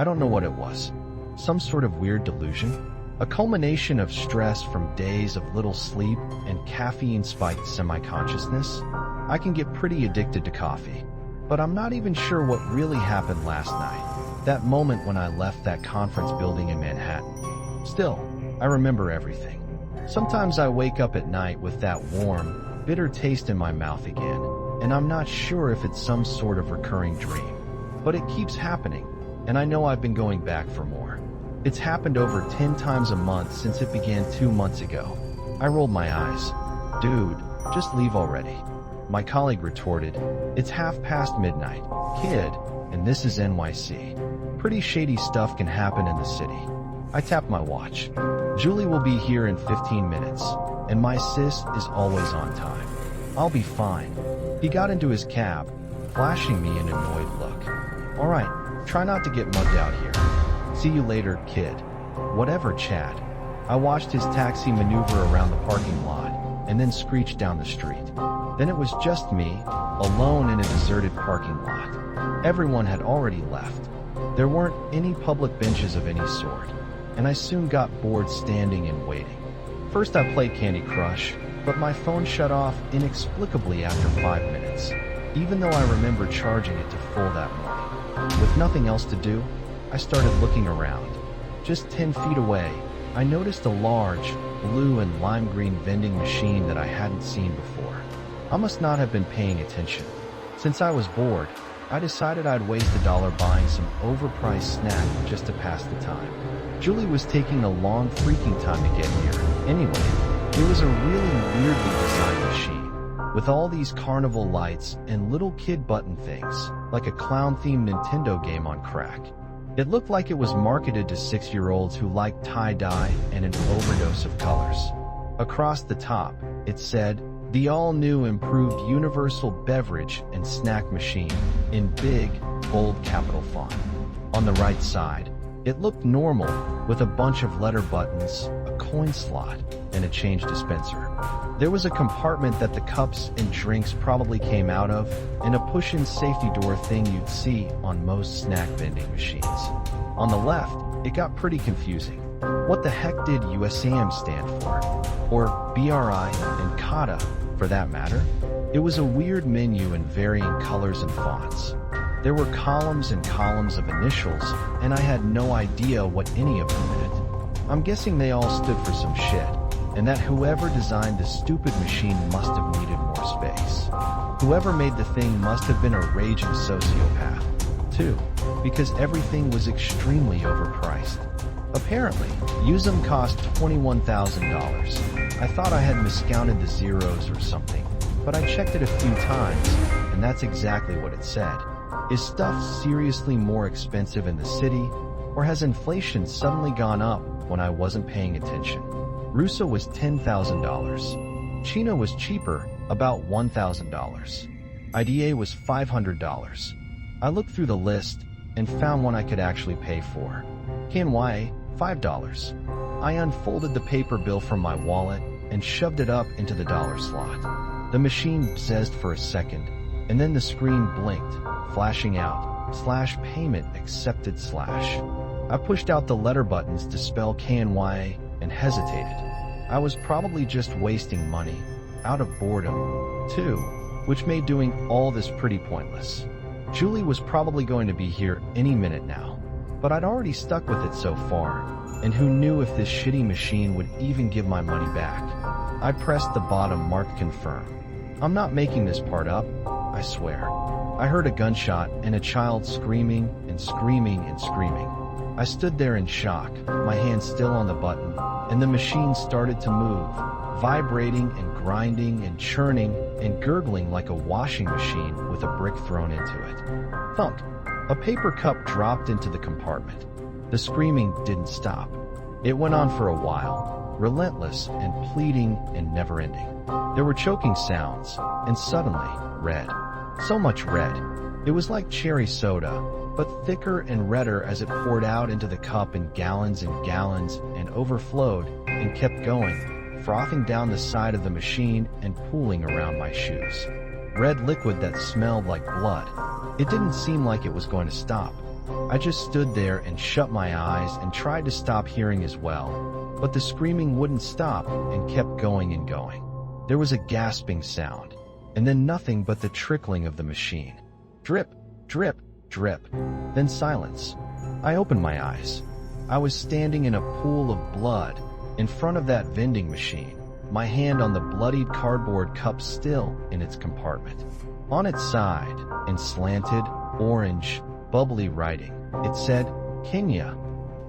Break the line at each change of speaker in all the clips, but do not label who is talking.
I don't know what it was. Some sort of weird delusion? A culmination of stress from days of little sleep and caffeine-spiked semi-consciousness? I can get pretty addicted to coffee. But I'm not even sure what really happened last night. That moment when I left that conference building in Manhattan. Still, I remember everything. Sometimes I wake up at night with that warm, bitter taste in my mouth again, and I'm not sure if it's some sort of recurring dream. But it keeps happening, and I know I've been going back for more. It's happened over 10 times a month since it began 2 months ago. I rolled my eyes. Dude, just leave already. My colleague retorted, it's midnight, kid, and this is NYC. Pretty shady stuff can happen in the city. I tapped my watch. Julie will be here in 15 minutes, and my sis is always on time. I'll be fine. He got into his cab, flashing me an annoyed look. All right, try not to get mugged out here. See you later, kid. Whatever, Chad. I watched his taxi maneuver around the parking lot and then screech down the street. Then it was just me, alone in a deserted parking lot. Everyone had already left. There weren't any public benches of any sort, and I soon got bored standing and waiting. First I played Candy Crush, but my phone shut off inexplicably after 5 minutes, even though I remember charging it to full that morning. With nothing else to do, I started looking around. Just 10 feet away, I noticed a large, blue and lime green vending machine that I hadn't seen before. I must not have been paying attention. Since I was bored, I decided I'd waste $1 buying some overpriced snack just to pass the time. Julie was taking a long freaking time to get here. Anyway, it was a really weirdly designed machine, with all these carnival lights and little kid button things, like a clown-themed Nintendo game on crack. It looked like it was marketed to 6-year-olds who liked tie-dye and an overdose of colors. Across the top, it said, the all-new improved universal beverage and snack machine, in big, bold capital font. On the right side, it looked normal, with a bunch of letter buttons, a coin slot, and a change dispenser. There was a compartment that the cups and drinks probably came out of, and a push-in safety door thing you'd see on most snack vending machines. On the left, it got pretty confusing. What the heck did USAM stand for? Or BRI and CATA, for that matter? It was a weird menu in varying colors and fonts. There were columns and columns of initials, and I had no idea what any of them meant. I'm guessing they all stood for some shit, and that whoever designed this stupid machine must have needed more space. Whoever made the thing must have been a raging sociopath, too, because everything was extremely overpriced. Apparently, use them cost $21,000. I thought I had miscounted the zeros or something, but I checked it a few times, and that's exactly what it said. Is stuff seriously more expensive in the city, or has inflation suddenly gone up when I wasn't paying attention? Russo was $10,000. Chino was cheaper, about $1,000. IDA was $500. I looked through the list and found one I could actually pay for. KNY, $5. I unfolded the paper bill from my wallet and shoved it up into the dollar slot. The machine buzzed for a second, and then the screen blinked, flashing out, /payment accepted /. I pushed out the letter buttons to spell KNY and hesitated. I was probably just wasting money, out of boredom, too, which made doing all this pretty pointless. Julie was probably going to be here any minute now, but I'd already stuck with it so far, and who knew if this shitty machine would even give my money back. I pressed the bottom marked confirm. I'm not making this part up, I swear. I heard a gunshot and a child screaming and screaming and screaming. I stood there in shock, my hand still on the button, and the machine started to move, vibrating and grinding and churning and gurgling like a washing machine with a brick thrown into it. Thunk! A paper cup dropped into the compartment. The screaming didn't stop. It went on for a while, relentless and pleading and never-ending. There were choking sounds, and suddenly, red. So much red. It was like cherry soda, but thicker and redder as it poured out into the cup in gallons and overflowed and kept going, frothing down the side of the machine and pooling around my shoes. Red liquid that smelled like blood. It didn't seem like it was going to stop. I just stood there and shut my eyes and tried to stop hearing as well, but the screaming wouldn't stop and kept going and going. There was a gasping sound, and then nothing but the trickling of the machine. Drip, drip, drip, then silence. I opened my eyes. I was standing in a pool of blood in front of that vending machine, my hand on the bloodied cardboard cup still in its compartment. On its side, in slanted, orange, bubbly writing, it said, Kenya,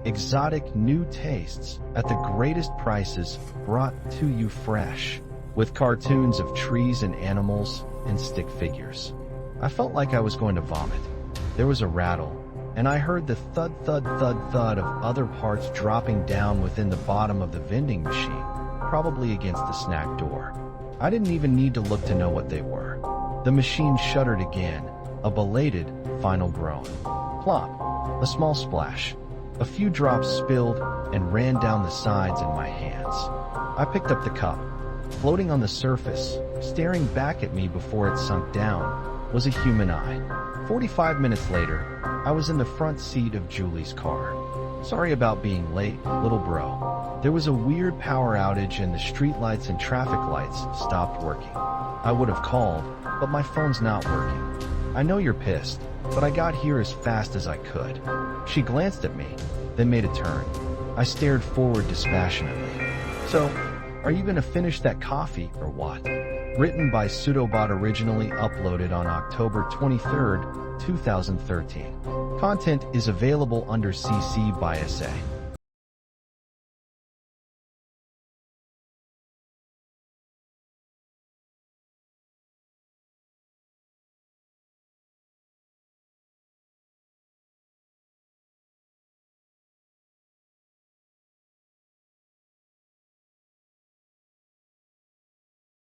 exotic new tastes at the greatest prices brought to you fresh, with cartoons of trees and animals and stick figures. I felt like I was going to vomit. There was a rattle, and I heard the thud, thud, thud, thud of other parts dropping down within the bottom of the vending machine, probably against the snack door. I didn't even need to look to know what they were. The machine shuddered again, a belated final groan. Plop, a small splash. A few drops spilled and ran down the sides in my hands. I picked up the cup. Floating on the surface, staring back at me before it sunk down, was a human eye. 45 minutes later, I was in the front seat of Julie's car. Sorry about being late, little bro. There was a weird power outage and the streetlights and traffic lights stopped working. I would have called, but my phone's not working. I know you're pissed, but I got here as fast as I could. She glanced at me, then made a turn. I stared forward dispassionately. So, are you going to finish that coffee or what? Written by Pseudobot, originally uploaded on October 23, 2013. Content is available under CC by SA.